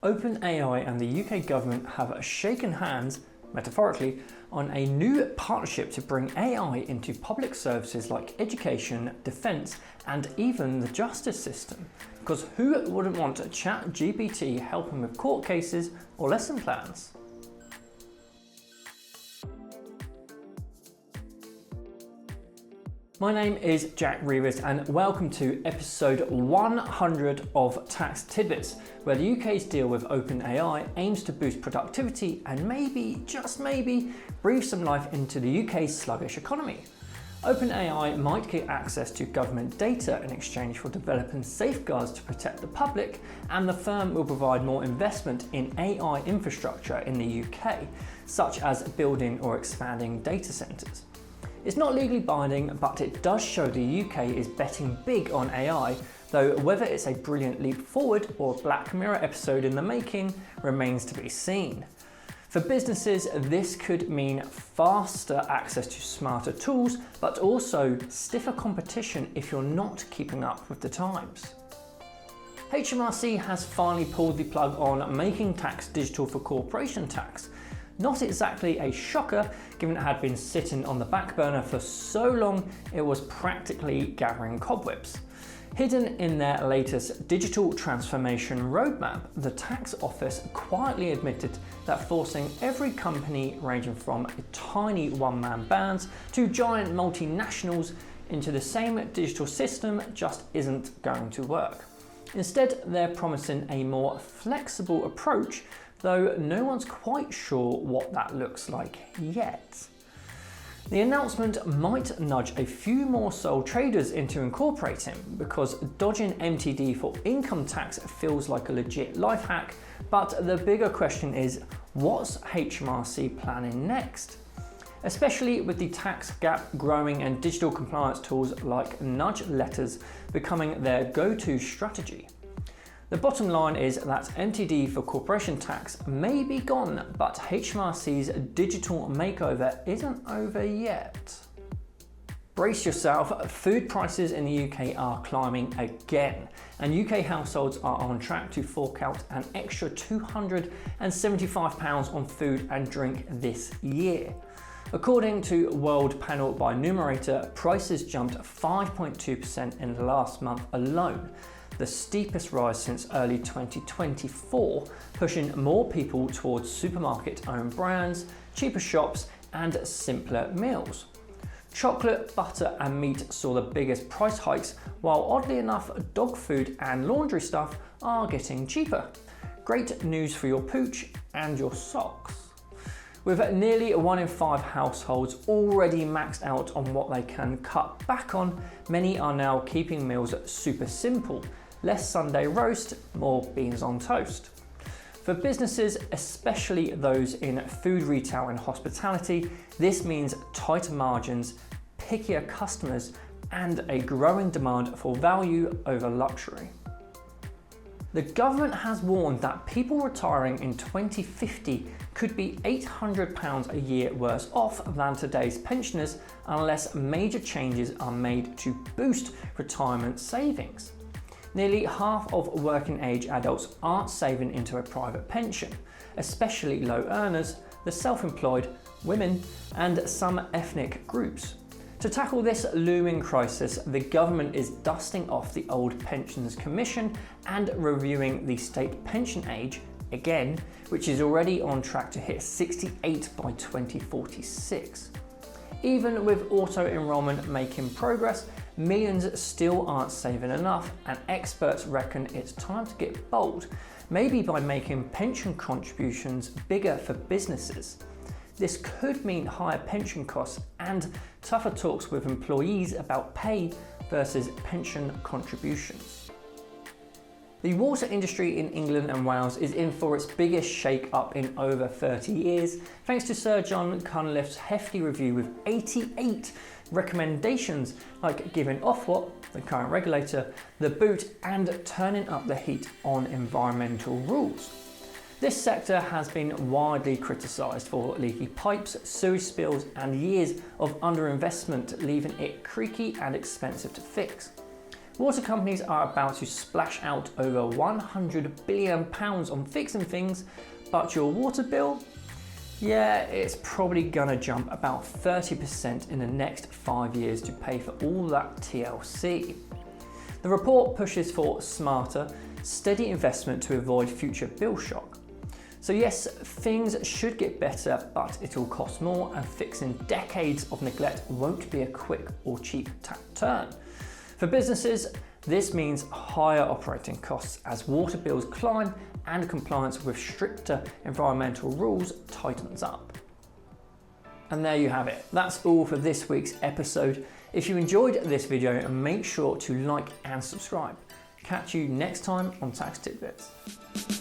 OpenAI and the UK government have shaken hands, metaphorically, on a new partnership to bring AI into public services like education, defence, and even the justice system. Because who wouldn't want ChatGPT helping with court cases or lesson plans? My name is Jack Reivers and welcome to episode 100 of Tax Tidbits, where the UK's deal with OpenAI aims to boost productivity and maybe, just maybe, breathe some life into the UK's sluggish economy. OpenAI might get access to government data in exchange for developing safeguards to protect the public, and the firm will provide more investment in AI infrastructure in the UK, such as building or expanding data centres. It's not legally binding, but it does show the UK is betting big on AI, though whether it's a brilliant leap forward or a Black Mirror episode in the making remains to be seen. For businesses, this could mean faster access to smarter tools, but also stiffer competition if you're not keeping up with the times. HMRC has finally pulled the plug on making tax digital for corporation tax. Not exactly a shocker, given it had been sitting on the back burner for so long it was practically gathering cobwebs. Hidden in their latest digital transformation roadmap, the tax office quietly admitted that forcing every company ranging from tiny one-man bands to giant multinationals into the same digital system just isn't going to work. Instead, they're promising a more flexible approach, though no one's quite sure what that looks like yet. The announcement might nudge a few more sole traders into incorporating, because dodging MTD for income tax feels like a legit life hack, but the bigger question is, what's HMRC planning next? Especially with the tax gap growing and digital compliance tools like nudge letters becoming their go-to strategy. The bottom line is that MTD for corporation tax may be gone, but HMRC's digital makeover isn't over yet. Brace yourself, food prices in the UK are climbing again, and UK households are on track to fork out an extra £275 on food and drink this year. According to World Panel by Numerator, prices jumped 5.2% in the last month alone, the steepest rise since early 2024, pushing more people towards supermarket-owned brands, cheaper shops, and simpler meals. Chocolate, butter, and meat saw the biggest price hikes, while oddly enough, dog food and laundry stuff are getting cheaper. Great news for your pooch and your socks. With nearly 1 in 5 households already maxed out on what they can cut back on, many are now keeping meals super simple. Less Sunday roast, more beans on toast. For businesses, especially those in food retail and hospitality, this means tighter margins, pickier customers, and a growing demand for value over luxury. The government has warned that people retiring in 2050 could be £800 a year worse off than today's pensioners unless major changes are made to boost retirement savings. Nearly half of working age adults aren't saving into a private pension, especially low earners, the self-employed, women, and some ethnic groups. To tackle this looming crisis, the government is dusting off the old Pensions Commission and reviewing the state pension age again, which is already on track to hit 68 by 2046. Even with auto-enrolment making progress, millions still aren't saving enough, and experts reckon it's time to get bold, maybe by making pension contributions bigger for businesses. This could mean higher pension costs and tougher talks with employees about pay versus pension contributions. The water industry in England and Wales is in for its biggest shake-up in over 30 years, thanks to Sir John Cunliffe's hefty review with 88 recommendations, like giving Ofwat, the current regulator, the boot and turning up the heat on environmental rules. This sector has been widely criticised for leaky pipes, sewage spills, and years of underinvestment, leaving it creaky and expensive to fix. Water companies are about to splash out over £100 billion on fixing things, but your water bill? Yeah, it's probably gonna jump about 30% in the next 5 years to pay for all that TLC. The report pushes for smarter, steady investment to avoid future bill shock. So yes, things should get better, but it'll cost more, and fixing decades of neglect won't be a quick or cheap turn. For businesses, this means higher operating costs as water bills climb and compliance with stricter environmental rules tightens up. And there you have it. That's all for this week's episode. If you enjoyed this video, make sure to like and subscribe. Catch you next time on Tax Tidbits.